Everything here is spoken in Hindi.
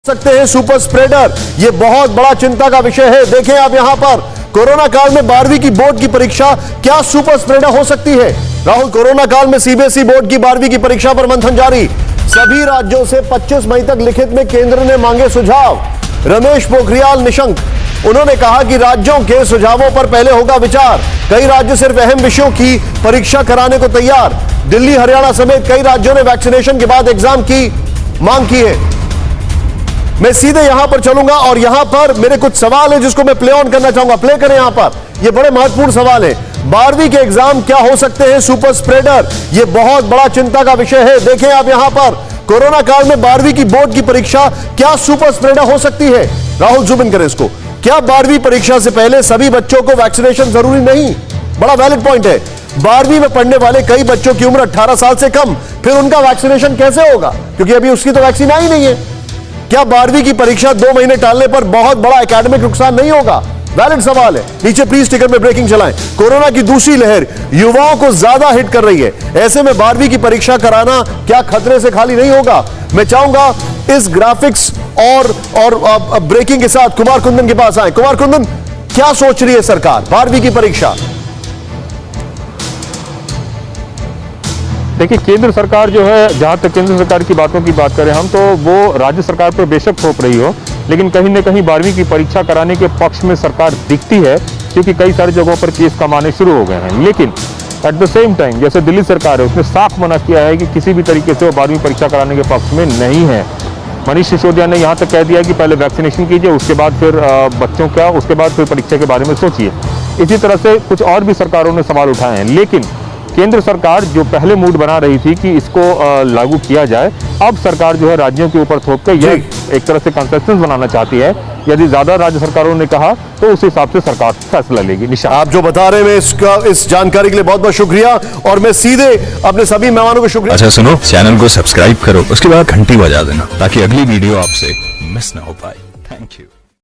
सकते हैं सुपर स्प्रेडर, ये बहुत बड़ा चिंता का विषय है। देखें आप यहां पर कोरोना काल में 12वीं की बोर्ड की परीक्षा क्या सुपर स्प्रेडर हो सकती है। राहुल, कोरोना काल में सीबीएसई बोर्ड की 12वीं की परीक्षा पर मंथन जारी। सभी राज्यों से 25 मई तक लिखित में केंद्र ने मांगे सुझाव। रमेश पोखरियाल निशंक, उन्होंने कहा कि राज्यों के सुझावों पर पहले होगा विचार। कई राज्य सिर्फ अहम विषयों की परीक्षा कराने को तैयार। दिल्ली, हरियाणा समेत कई राज्यों ने वैक्सीनेशन के बाद एग्जाम की मांग की है। मैं सीधे यहां पर चलूंगा और यहां पर मेरे कुछ सवाल है जिसको मैं प्ले ऑन करना चाहूंगा। प्ले करें यहां पर, ये बड़े महत्वपूर्ण सवाल है। 12वीं के एग्जाम क्या हो सकते हैं सुपर स्प्रेडर, ये बहुत बड़ा चिंता का विषय है। देखें आप यहां पर कोरोना काल में 12वीं की बोर्ड की परीक्षा क्या सुपर स्प्रेडर हो सकती है। राहुल, जूम इन करें इसको। क्या 12वीं परीक्षा से पहले सभी बच्चों को वैक्सीनेशन जरूरी नहीं? बड़ा वैलिड पॉइंट है। 12वीं में पढ़ने वाले कई बच्चों की उम्र 18 साल से कम, फिर उनका वैक्सीनेशन कैसे होगा? क्योंकि अभी उसकी तो वैक्सीन आई नहीं है। क्या 12वीं की परीक्षा 2 महीने टालने पर बहुत बड़ा एकेडमिक नुकसान नहीं होगा? वैलिड सवाल है। नीचे प्लीज टिकर में ब्रेकिंग चलाएं। कोरोना की दूसरी लहर युवाओं को ज्यादा हिट कर रही है। ऐसे में 12वीं की परीक्षा कराना क्या खतरे से खाली नहीं होगा? मैं चाहूंगा इस ग्राफिक्स और ब्रेकिंग के साथ कुमार कुंदन के पास आए। कुमार कुंदन, क्या सोच रही है सरकार 12वीं की परीक्षा? देखिए, केंद्र सरकार जो है, जहाँ तक केंद्र सरकार की बातों की बात करें हम, तो वो राज्य सरकार पर बेशक थोप रही हो, लेकिन कहीं न कहीं 12वीं की परीक्षा कराने के पक्ष में सरकार दिखती है, क्योंकि कई सारी जगहों पर केस कम आने शुरू हो गए हैं। लेकिन एट द सेम टाइम जैसे दिल्ली सरकार है, उसने साफ मना किया है कि किसी भी तरीके से वो 12वीं परीक्षा कराने के पक्ष में नहीं है। मनीष सिसोदिया ने यहाँ तक कह दिया कि पहले वैक्सीनेशन कीजिए, उसके बाद फिर बच्चों का, उसके बाद फिर परीक्षा के बारे में सोचिए। इसी तरह से कुछ और भी सरकारों ने सवाल उठाए हैं। लेकिन केंद्र सरकार जो पहले मूड बना रही थी कि इसको लागू किया जाए, अब सरकार जो है राज्यों के ऊपर थोप कर यह एक तरह से कंसेंसस बनाना चाहती है। यदि ज्यादा राज्य सरकारों ने कहा तो उस हिसाब से सरकार फैसला लेगी। निशा, आप जो बता रहे हैं इस जानकारी के लिए बहुत बहुत शुक्रिया, और मैं सीधे अपने सभी मेहमानों को शुक्रिया। अच्छा सुनो, चैनल को सब्सक्राइब करो, उसके बाद घंटी बजा देना ताकि अगली वीडियो आपसे मिस ना हो पाए। Thank you.